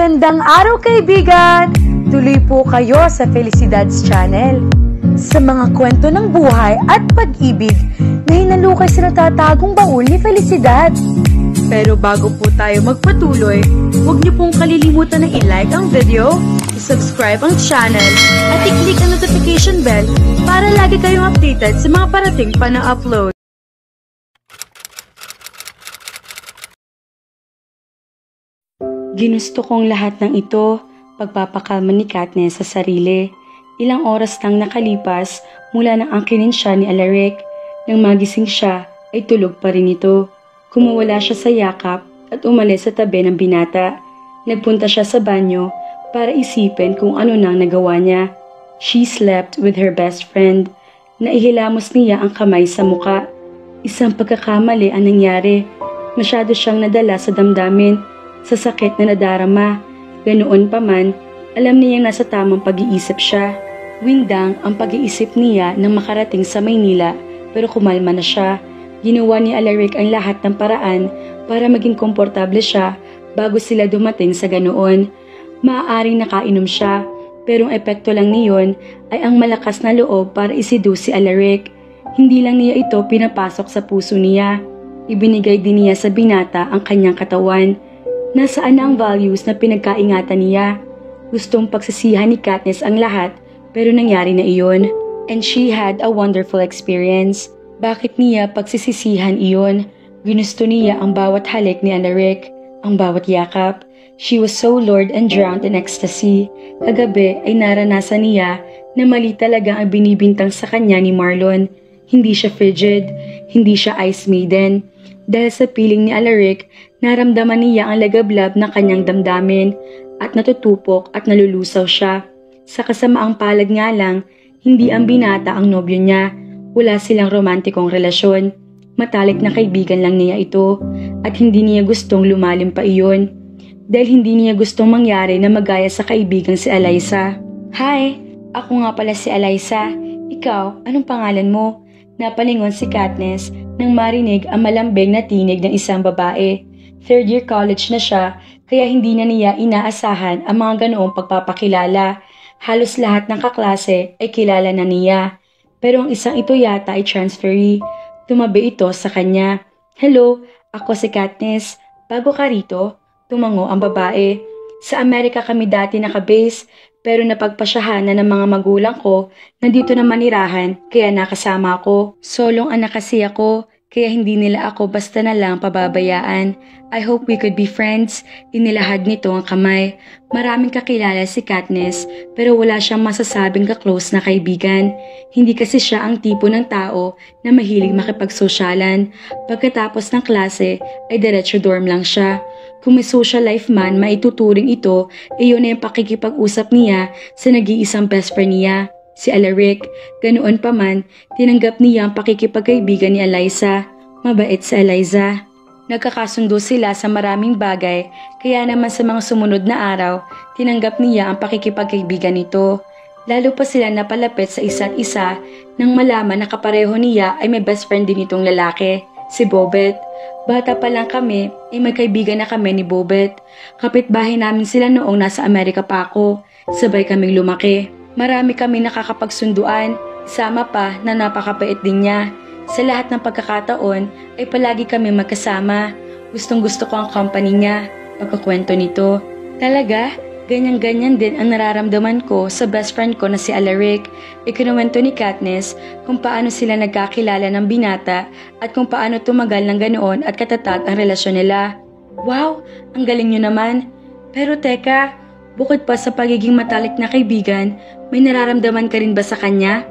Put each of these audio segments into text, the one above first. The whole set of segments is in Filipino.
Magandang araw kaibigan! Tuloy po kayo sa Felicidad's Channel. Sa mga kwento ng buhay at pag-ibig na hinalukay sa natatagong baul ni Felicidad. Pero bago po tayo magpatuloy, huwag niyo pong kalilimutan na i-like ang video, i-subscribe ang channel, at i-click ang notification bell para lagi kayong updated sa mga parating pa na upload. Ginusto kong lahat ng ito, pagpapakalma ni Katniss sa sarili. Ilang oras lang nakalipas mula nang angkinin siya ni Alaric. Nang magising siya, ay tulog pa rin ito. Kumawala siya sa yakap at umalis sa tabi ng binata. Nagpunta siya sa banyo para isipin kung ano nang nagawa niya. She slept with her best friend. Naihilamos niya ang kamay sa muka. Isang pagkakamali ang nangyari. Masyado siyang nadala sa damdamin, sa sakit na nadarama. Ganoon pa man, alam niyang nasa tamang pag-iisip siya. Windang ang pag-iisip niya nang makarating sa Maynila, pero kumalma na siya. Ginawa ni Alaric ang lahat ng paraan para maging komportable siya bago sila dumating sa ganoon. Maaaring nakainom siya, pero ang epekto lang niyon ay ang malakas na loob para isiduce si Alaric. Hindi lang niya ito pinapasok sa puso niya. Ibinigay din niya sa binata ang kanyang katawan. Nasaan na ang values na pinagkaingatan niya? Gustong pagsisihan ni Katniss ang lahat, pero nangyari na iyon. And she had a wonderful experience. Bakit niya pagsisisihan iyon? Ginusto niya ang bawat halik ni Alaric, ang bawat yakap. She was so lured and drowned in ecstasy. Kagabi ay naranasan niya na mali talaga ang binibintang sa kanya ni Marlon. Hindi siya frigid, hindi siya ice maiden. Dahil sa piling ni Alaric, naramdaman niya ang lagablab ng kanyang damdamin at natutupok at nalulusaw siya. Sa kasamaang palad nga lang, hindi ang binata ang nobyo niya. Wala silang romantikong relasyon. Matalik na kaibigan lang niya ito at hindi niya gustong lumalim pa iyon. Dahil hindi niya gustong mangyari na magaya sa kaibigang si Eliza. Hi! Ako nga pala si Eliza. Ikaw, anong pangalan mo? Napalingon si Katniss nang marinig ang malambing na tinig ng isang babae. Third year college na siya, kaya hindi na niya inaasahan ang mga ganoong pagpapakilala. Halos lahat ng kaklase ay kilala na niya. Pero ang isang ito yata ay transferee. Tumabi ito sa kanya. Hello, ako si Katniss. Bago ka rito? Tumango ang babae. Sa Amerika kami dati nakabase, pero napagpasyahan na ng mga magulang ko na dito na manirahan, kaya nakasama ako. Solong anak kasi ako, kaya hindi nila ako basta na lang pababayaan. I hope we could be friends. Inilahad nito ang kamay. Maraming kakilala si Katniss, pero wala siyang masasabing ka-close na kaibigan. Hindi kasi siya ang tipo ng tao na mahilig makipagsosyalan. Pagkatapos ng klase, ay diretso dorm lang siya. Kung may social life man, maituturing ito, iyon na yung pakikipag-usap niya sa nag-iisang best friend niya, si Alaric. Ganoon pa man, tinanggap niya ang pakikipagkaibigan ni Eliza. Mabait si Eliza. Nagkakasundo sila sa maraming bagay, kaya naman sa mga sumunod na araw, tinanggap niya ang pakikipagkaibigan nito. Lalo pa sila napalapit sa isa't isa nang malaman na kapareho niya ay may best friend din itong lalaki, si Bobet. Bata pa lang kami, ay may kaibigan na kami ni Bobet. Kapitbahay namin sila noong nasa Amerika pa ako. Sabay kaming lumaki. Marami kami nakakapagsunduan, isama pa na napakabait din niya. Sa lahat ng pagkakataon ay palagi kami magkasama. Gustong gusto ko ang company niya. Pagkakwento nito. Talaga? Ganyan-ganyan din ang nararamdaman ko sa best friend ko na si Alaric. Ikinuwento ni Katniss kung paano sila nagkakilala ng binata at kung paano tumagal ng ganoon at katatag ang relasyon nila. Wow! Ang galing nyo naman! Pero teka, bukod pa sa pagiging matalik na kaibigan, may nararamdaman ka rin ba sa kanya?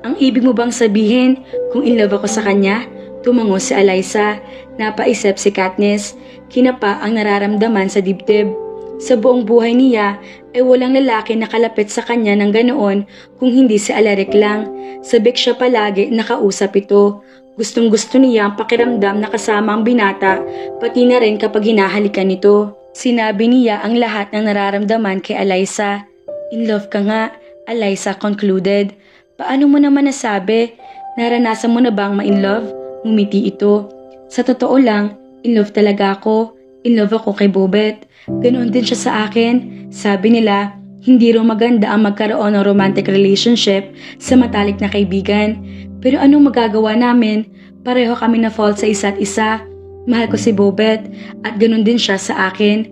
Ang ibig mo bang sabihin kung in love ako sa kanya? Tumango si Eliza. Napaisip si Katniss. Kinapa ang nararamdaman sa dibdib. Sa buong buhay niya ay walang lalaki na kalapit sa kanya ng ganoon kung hindi si Alaric lang. Sabik siya palagi nakausap ito. Gustong gusto niya ang pakiramdam na kasama ang binata, pati na rin kapag hinahalikan nito. Sinabi niya ang lahat ng nararamdaman kay Eliza. In love ka nga, Eliza concluded. Paano mo naman nasabi? Naranasan mo na bang ma-in love? Ngumiti ito. Sa totoo lang, in love talaga ako. in love ako kay Bobet. Ganoon din siya sa akin. Sabi nila, hindi raw maganda ang magkaroon ng romantic relationship sa matalik na kaibigan. Pero anong magagawa namin? Pareho kami na fall sa isa't isa. Mahal ko si Bobet at ganoon din siya sa akin.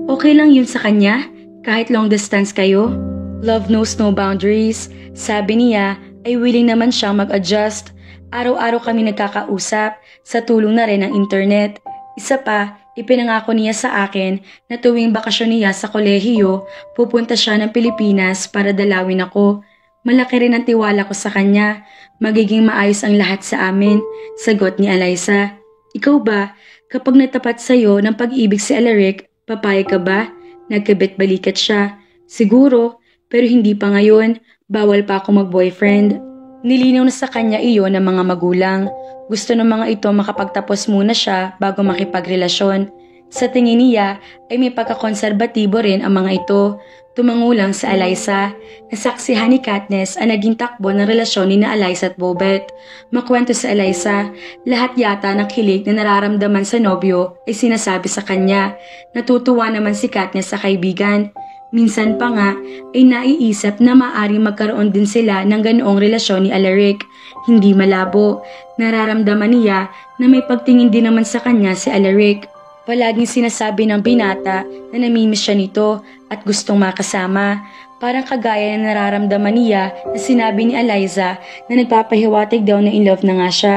Okay lang yun sa kanya, kahit long distance kayo. Love knows no boundaries. Sabi niya ay willing naman siyang mag-adjust. Araw-araw kami nagkakausap sa tulong na rin ng internet. Isa pa, ipinangako niya sa akin na tuwing bakasyon niya sa kolehiyo, pupunta siya ng Pilipinas para dalawin ako. Malaki rin ang tiwala ko sa kanya. Magiging maayos ang lahat sa amin, sagot ni Eliza. Ikaw ba, kapag natapat sa'yo ng pag-ibig si Alaric, papayag ka ba? Nagkabit-balikat siya. Siguro, pero hindi pa ngayon. Bawal pa ako mag-boyfriend. Nilinaw na sa kanya iyon ng mga magulang. Gusto ng mga ito makapagtapos muna siya bago makipagrelasyon. Sa tingin niya ay may pagkakonserbatibo rin ang mga ito. Tumangulang sa Eliza. Nasaksihan ni Katniss ang naging takbo ng relasyon ni na Eliza at Bobet. Makwento sa Eliza, lahat yata ng kilig na nararamdaman sa nobyo ay sinasabi sa kanya. Natutuwa naman si Katniss sa kaibigan. Minsan pa nga ay naiisip na maaaring magkaroon din sila ng ganoong relasyon ni Alaric. Hindi malabo. Nararamdaman niya na may pagtingin din naman sa kanya si Alaric. Palaging sinasabi ng binata na namimiss siya nito at gustong makasama. Parang kagaya na nararamdaman niya na sinabi ni Eliza na nagpapahiwatig daw na in love na nga siya.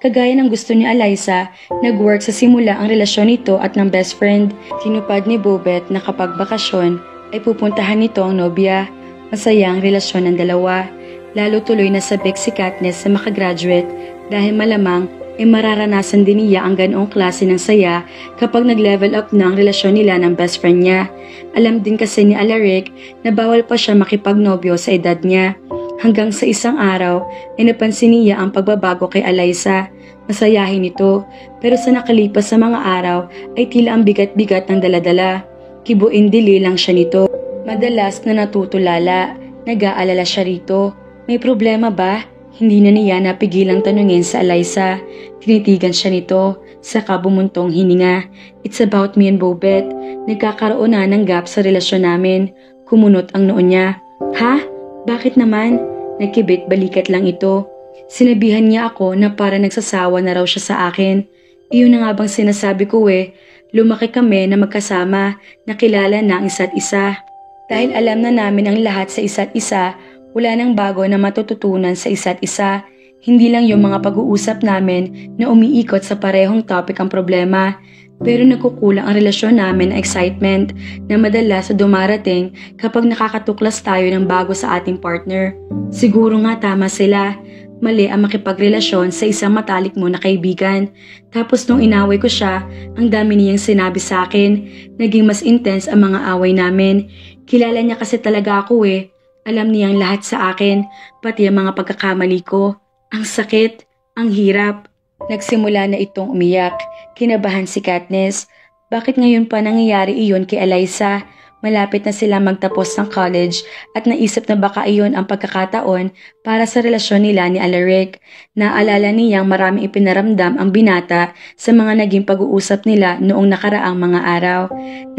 Kagaya ng gusto ni Eliza, nag-work sa simula ang relasyon nito at ng best friend. Tinupad ni Bobet na kapag bakasyon ay pupuntahan nito ang nobya. Masaya ang relasyon ng dalawa. Lalo tuloy na sabik si Katniss sa makagraduate dahil malamang ay mararanasan din niya ang ganoong klase ng saya kapag nag-level up na ang relasyon nila ng best friend niya. Alam din kasi ni Alaric na bawal pa siya makipagnobyo sa edad niya. Hanggang sa isang araw ay napansin niya ang pagbabago kay Eliza. Masayahin ito, pero sa nakalipas sa mga araw ay tila ang bigat-bigat ng daladala. Kibuin-dili lang siya nito. Madalas na natutulala. Nag-aalala siya rito. May problema ba? Hindi na niya napigilang tanungin sa Eliza. Tinitigan siya nito. Saka bumuntong hininga. It's about me and Bobet. Nagkakaroon na ng gap sa relasyon namin. Kumunot ang noo niya. Ha? Bakit naman? Nagkibit-balikat lang ito. Sinabihan niya ako na para nagsasawa na raw siya sa akin. Iyon na nga bang sinasabi ko eh. Lumaki kami na magkasama, nakilala na ang isa't isa. Dahil alam na namin ang lahat sa isa't isa, wala nang bago na matututunan sa isa't isa. Hindi lang yung mga pag-uusap namin na umiikot sa parehong topic ang problema. Pero nagkukulang ang relasyon namin ng excitement na madalas sa dumarating kapag nakakatuklas tayo ng bago sa ating partner. Siguro nga tama sila. Mali ang makipagrelasyon sa isang matalik mo na kaibigan. Tapos nung inaway ko siya, ang dami niyang sinabi sa akin. Naging mas intense ang mga away namin. Kilala niya kasi talaga ako eh. Alam niyang lahat sa akin, pati ang mga pagkakamali ko. Ang sakit, ang hirap. Nagsimula na itong umiyak. Kinabahan si Katniss. Bakit ngayon pa nangyayari iyon kay Eliza? Malapit na sila magtapos ng college at naisip na baka iyon ang pagkakataon para sa relasyon nila ni Alaric. Naalala niyang maraming ipinaramdam ang binata sa mga naging pag-uusap nila noong nakaraang mga araw.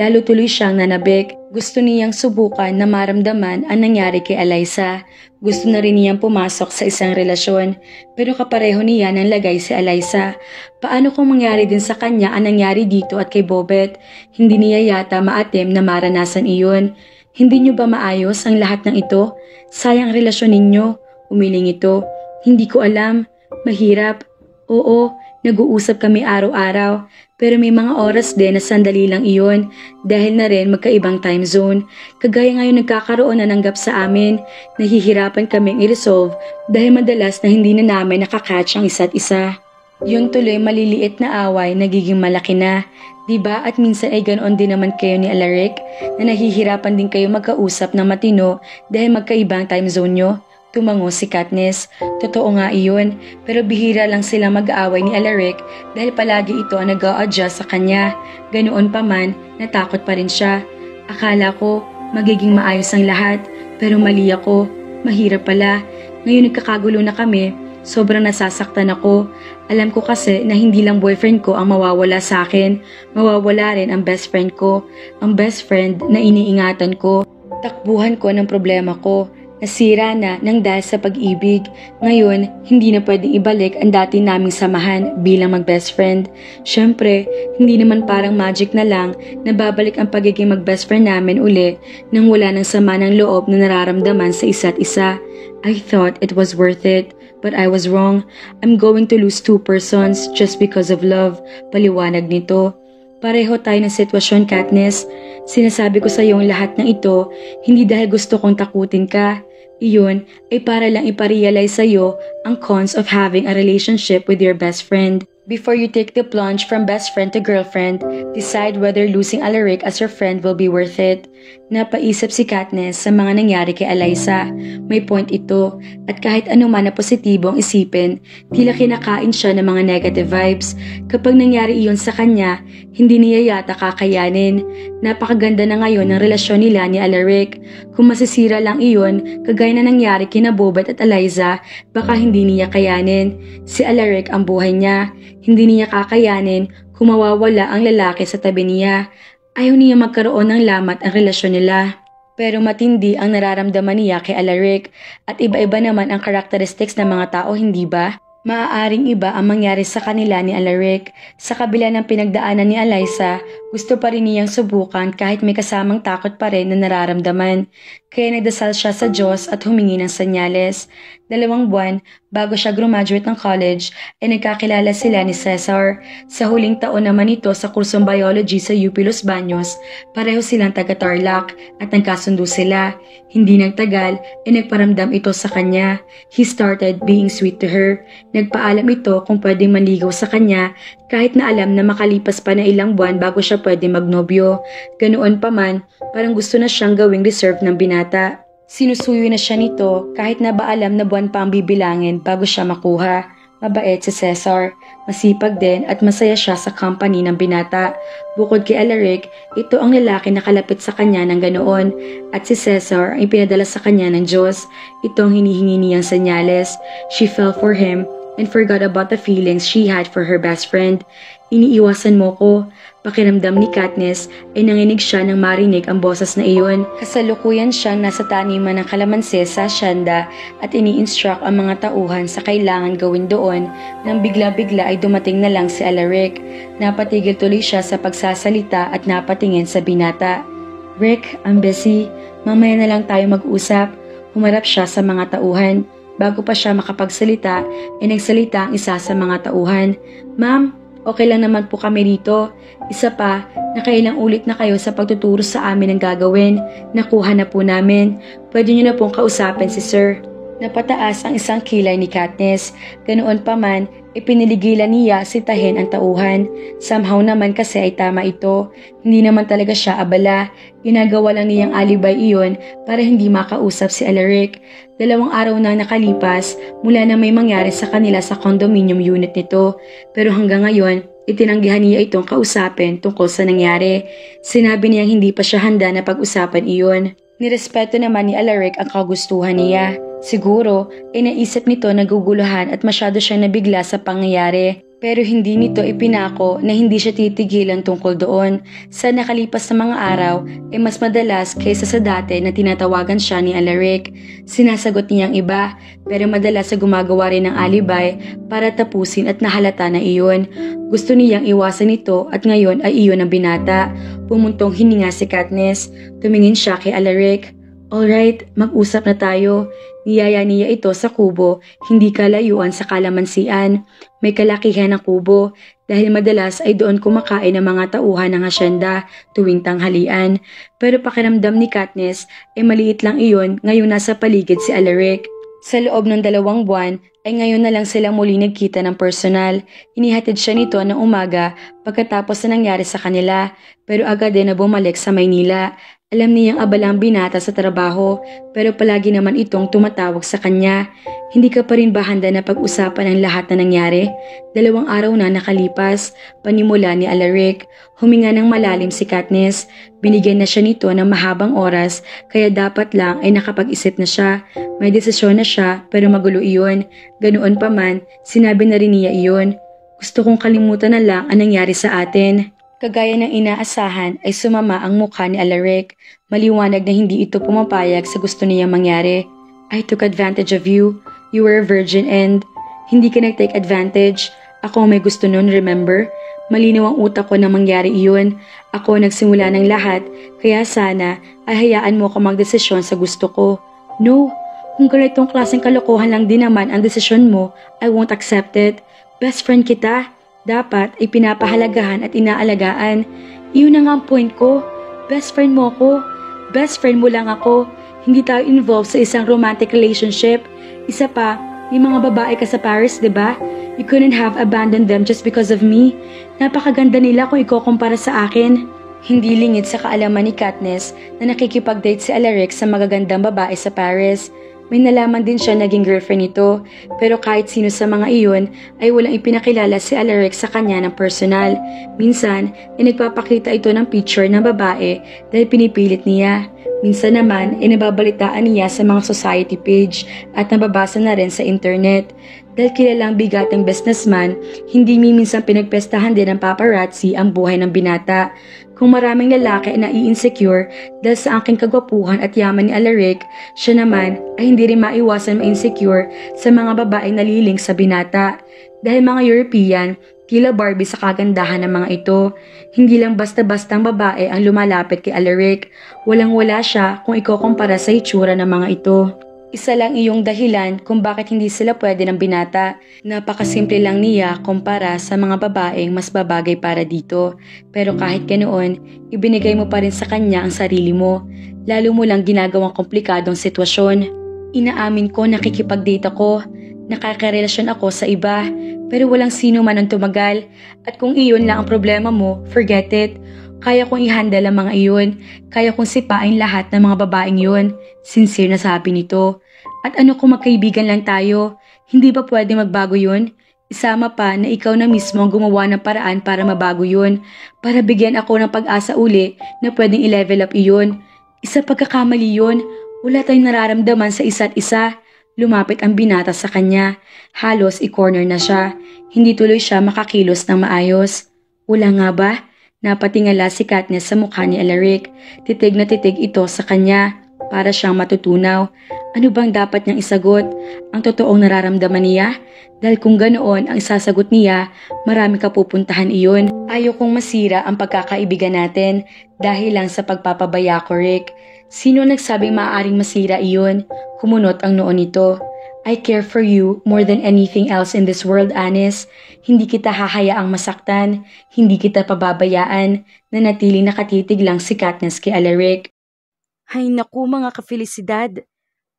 Lalo tuloy siyang nanabik. Gusto niyang subukan na maramdaman ang nangyari kay Eliza. Gusto na rin niyang pumasok sa isang relasyon, pero kapareho niya ng lagay si Eliza. Paano kung mangyari din sa kanya ang nangyari dito at kay Bobet? Hindi niya yata maatim na maranasan iyon. Hindi niyo ba maayos ang lahat ng ito? Sayang ang relasyon ninyo. Umiling ito. Hindi ko alam. Mahirap. Oo, nag-uusap kami araw-araw. Pero may mga oras din na sandali lang iyon dahil na rin magkaibang time zone. Kagaya ngayon nagkakaroon na ng gap sa amin, nahihirapan kaming i-resolve dahil madalas na hindi na namin nakakatch ang isa't isa. Yun tuloy maliliit na away nagiging malaki na. Diba at minsan ay ganoon din naman kayo ni Alaric na nahihirapan din kayo magkausap ng matino dahil magkaibang time zone nyo? Tumango si Katniss. Totoo nga iyon, pero bihira lang sila mag-aaway ni Alaric dahil palagi ito ang nag-a-adjust sa kanya. Ganoon pa man, natakot pa rin siya. Akala ko magiging maayos ang lahat, pero mali ako. Mahirap pala. Ngayon nagkakagulo na kami, Sobrang nasasaktan ako. Alam ko kasi na hindi lang boyfriend ko ang mawawala sa akin, mawawala rin ang best friend ko, ang best friend na iniingatan ko. Takbuhan ko ng problema ko. Nasira na ng dahil sa pag-ibig. Ngayon, hindi na pwedeng ibalik ang dati naming samahan bilang mag-best friend. Siyempre, hindi naman parang magic na lang na babalik ang pagiging mag-best friend namin uli nang wala ng sama ng loob na nararamdaman sa isa't isa. I thought it was worth it, but I was wrong. I'm going to lose 2 persons just because of love. Paliwanag nito. Pareho tayo ng sitwasyon, Katniss. Sinasabi ko sa iyo ang lahat ng ito, hindi dahil gusto kong takutin ka. Iyon ay para lang iparealize sa iyo ang cons of having a relationship with your best friend. Before you take the plunge from best friend to girlfriend, decide whether losing Alaric as your friend will be worth it. Napaisip si Katniss sa mga nangyari kay Eliza. May point ito, at kahit anuman na positibo ang isipin, tila kinakain siya ng mga negative vibes. Kapag nangyari iyon sa kanya, hindi niya yata kakayanin. Napakaganda na ngayon ng relasyon nila ni Alaric. Kung masisira lang iyon, kagaya na nangyari kina Bobet at Eliza, baka hindi niya kayanin. Si Alaric ang buhay niya. Hindi niya kakayanin kung mawawala ang lalaki sa tabi niya. Ayaw niya magkaroon ng lamat ang relasyon nila. Pero matindi ang nararamdaman niya kay Alaric at iba-iba naman ang characteristics ng mga tao, hindi ba? Maaaring iba ang mangyari sa kanila ni Alaric. Sa kabila ng pinagdaanan ni Eliza, gusto pa rin niyang subukan kahit may kasamang takot pa rin na nararamdaman. Kaya nagdasal siya sa Diyos at humingi ng senyales. 2 buwan bago siya graduate ng college ay nagkakilala sila ni Cesar. Sa huling taon naman ito sa kursong biology sa UP Los Baños, pareho silang taga-Tarlac at nagkasundo sila. Hindi nagtagal ay nagparamdam ito sa kanya. He started being sweet to her. Nagpaalam ito kung pwedeng manligaw sa kanya kahit na alam na makalipas pa na ilang buwan bago siya pwede magnobyo. Ganoon pa man, parang gusto na siyang gawing reserve ng binata. Sinusuyo na siya nito kahit na ba alam na buwan pa ang bibilangin bago siya makuha. Mabait si Cesar, masipag din at masaya siya sa company ng binata. Bukod kay Alaric, ito ang lalaki na kalapit sa kanya ng ganoon at si Cesar ang ipinadala sa kanya ng Diyos. Ito ang hinihingi niyang senyales. She fell for him and forgot about the feelings she had for her best friend. Iniiwasan mo ko. Pakiramdam ni Katniss ay nanginig siya nang marinig ang boses na iyon. Kasalukuyan siyang nasa taniman ng kalamansi sa hacienda at ini-instruct ang mga tauhan sa kailangan gawin doon nang bigla-bigla ay dumating na lang si Alaric. Napatigil tuloy siya sa pagsasalita at napatingin sa binata. Rick, I'm busy. Mamaya na lang tayo mag-usap. Humarap siya sa mga tauhan. Bago pa siya makapagsalita, ay nagsalita ang isa sa mga tauhan. Ma'am, okay lang naman po kami rito. Isa pa, nakailang ulit na kayo sa pagtuturo sa amin ng gagawin. Nakuha na po namin. Pwede niyo na pong kausapin si Sir. Napataas ang isang kilay ni Katniss. Ganoon pa man, ipiniligilan niya sitahin ang tauhan. Somehow naman kasi ay tama ito. Hindi naman talaga siya abala. Ginagawa lang niyang alibay iyon para hindi makausap si Alaric. 2 araw na nakalipas mula na may mangyari sa kanila sa condominium unit nito. Pero hanggang ngayon, itinanggihan niya itong kausapin tungkol sa nangyari. Sinabi niyang hindi pa siya handa na pag-usapan iyon. Nirespeto naman ni Alaric ang kagustuhan niya. Siguro, naisip nito na guguluhan at masyado siyang nabigla sa pangyayari. Pero hindi nito ipinako na hindi siya titigilan tungkol doon. Sa nakalipas na mga araw, ay mas madalas kaysa sa dati na tinatawagan siya ni Alaric. Sinasagot niyang iba, pero madalas sa gumagawa rin ng alibay para tapusin at nahalata na iyon. Gusto niyang iwasan ito at ngayon ay iyon ang binata. Pumuntong hininga si Katniss. Tumingin siya kay Alaric. Alright, mag-usap na tayo. Niyaya niya ito sa kubo, hindi kalayuan sa kalamansian. May kalakihan ng kubo dahil madalas ay doon kumakain ang mga tauhan ng hacienda tuwing tanghalian. Pero pakiramdam ni Katniss ay maliit lang iyon ngayong nasa paligid si Alaric. Sa loob ng 2 buwan ay ngayon na lang sila muli nagkita ng personal. Inihatid siya nito ng umaga pagkatapos na nangyari sa kanila pero agad din na bumalik sa Maynila. Alam niyang abala ang binata sa trabaho pero palagi naman itong tumatawag sa kanya. Hindi ka pa rin ba handa na pag-usapan ang lahat na nangyari? 2 araw na nakalipas, panimula ni Alaric. Huminga ng malalim si Katniss. Binigyan na siya nito ng mahabang oras kaya dapat lang ay nakapag-isip na siya. May desisyon na siya pero magulo iyon. Ganoon pa man, sinabi na rin niya iyon. Gusto kong kalimutan na lang ang nangyari sa atin. Kagaya ng inaasahan ay sumama ang mukha ni Alaric. Maliwanag na hindi ito pumapayag sa gusto niya mangyari. I took advantage of you. You were a virgin and hindi ka nag-take advantage. Ako may gusto nun, remember? Malinaw ang utak ko na mangyari iyon. Ako nagsimula ng lahat, kaya sana ay hayaan mo ko magdesisyon sa gusto ko. No, kung ganitong klaseng kalokohan lang din naman ang desisyon mo, I won't accept it. Best friend kita. Dapat ay pinapahalagahan at inaalagaan. Iyon na nga ang point ko. Best friend mo ako. Best friend mo lang ako. Hindi tayo involved sa isang romantic relationship. Isa pa, may mga babae ka sa Paris, diba? You couldn't have abandoned them just because of me. Napakaganda nila kung ikukumpara sa akin. Hindi lingid sa kaalaman ni Katniss na nakikipag-date si Alaric sa magagandang babae sa Paris. May nalaman din siya naging girlfriend nito, pero kahit sino sa mga iyon ay walang ipinakilala si Alaric sa kanya ng personal. Minsan, ay nagpapakita ito ng picture ng babae dahil pinipilit niya. Minsan naman, ay nababalitaan niya sa mga society page at nababasa na rin sa internet. Dahil kilalang bigatang businessman, hindi minsan pinagpestahan din ng paparazzi ang buhay ng binata. Kung maraming lalaki na i-insecure dahil sa aking kagwapuhan at yaman ni Alaric, siya naman ay hindi rin maiwasan ma-insecure sa mga babaeng naliling sa binata. Dahil mga European, tila Barbie sa kagandahan ng mga ito. Hindi lang basta-bastang babae ang lumalapit kay Alaric. Walang-wala siya kung ikukumpara sa itsura ng mga ito. Isa lang iyong dahilan kung bakit hindi sila pwede ng binata. Napakasimple lang niya kumpara sa mga babaeng mas babagay para dito. Pero kahit ganoon, ibinigay mo pa rin sa kanya ang sarili mo. Lalo mo lang ginagawang komplikadong sitwasyon. Inaamin ko nakikipag-date ako. Nakakarelasyon ako sa iba. Pero walang sino man ang tumagal. At kung iyon lang ang problema mo, forget it. Kaya kong i-handle ang mga iyon. Kaya kong sipain lahat ng mga babaeng yun. Sincere na sabi nito. At ano kung magkaibigan lang tayo? Hindi ba pwede magbago yun? Isama pa na ikaw na mismo ang gumawa ng paraan para mabago yun. Para bigyan ako ng pag-asa uli na pwedeng i-level up iyon. Isa pagkakamali yun. Wala tayong nararamdaman sa isa't isa. Lumapit ang binata sa kanya. Halos i-corner na siya. Hindi tuloy siya makakilos ng maayos. Wala nga ba? Napatingala si Katniss sa mukha ni Alaric. Titig na titig ito sa kanya para siyang matutunaw. Ano bang dapat niyang isagot? Ang totoong nararamdaman niya? Dahil kung ganoon ang isasagot niya, marami ka pupuntahan iyon. Ayaw kong masira ang pagkakaibigan natin dahil lang sa pagpapabaya ko, Rick. Sino nagsabing maaaring masira iyon? Kumunot ang noo nito. I care for you more than anything else in this world, Anis. Hindi kita hahayaang masaktan, hindi kita pababayaan, nanatiling nakatitig lang si Katniss kay Alaric. Hay naku mga kafelisidad,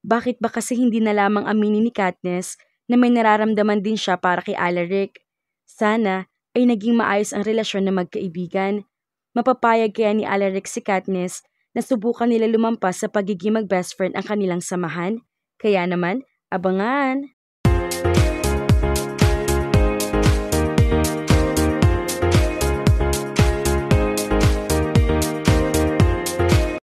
bakit ba kasi hindi na lamang aminin ni Katniss na may nararamdaman din siya para kay Alaric? Sana ay naging maayos ang relasyon ng magkaibigan. Mapapayag kaya ni Alaric si Katniss na subukan nila lumampas sa pagiging mag-best friend ang kanilang samahan? Kaya naman, abangan!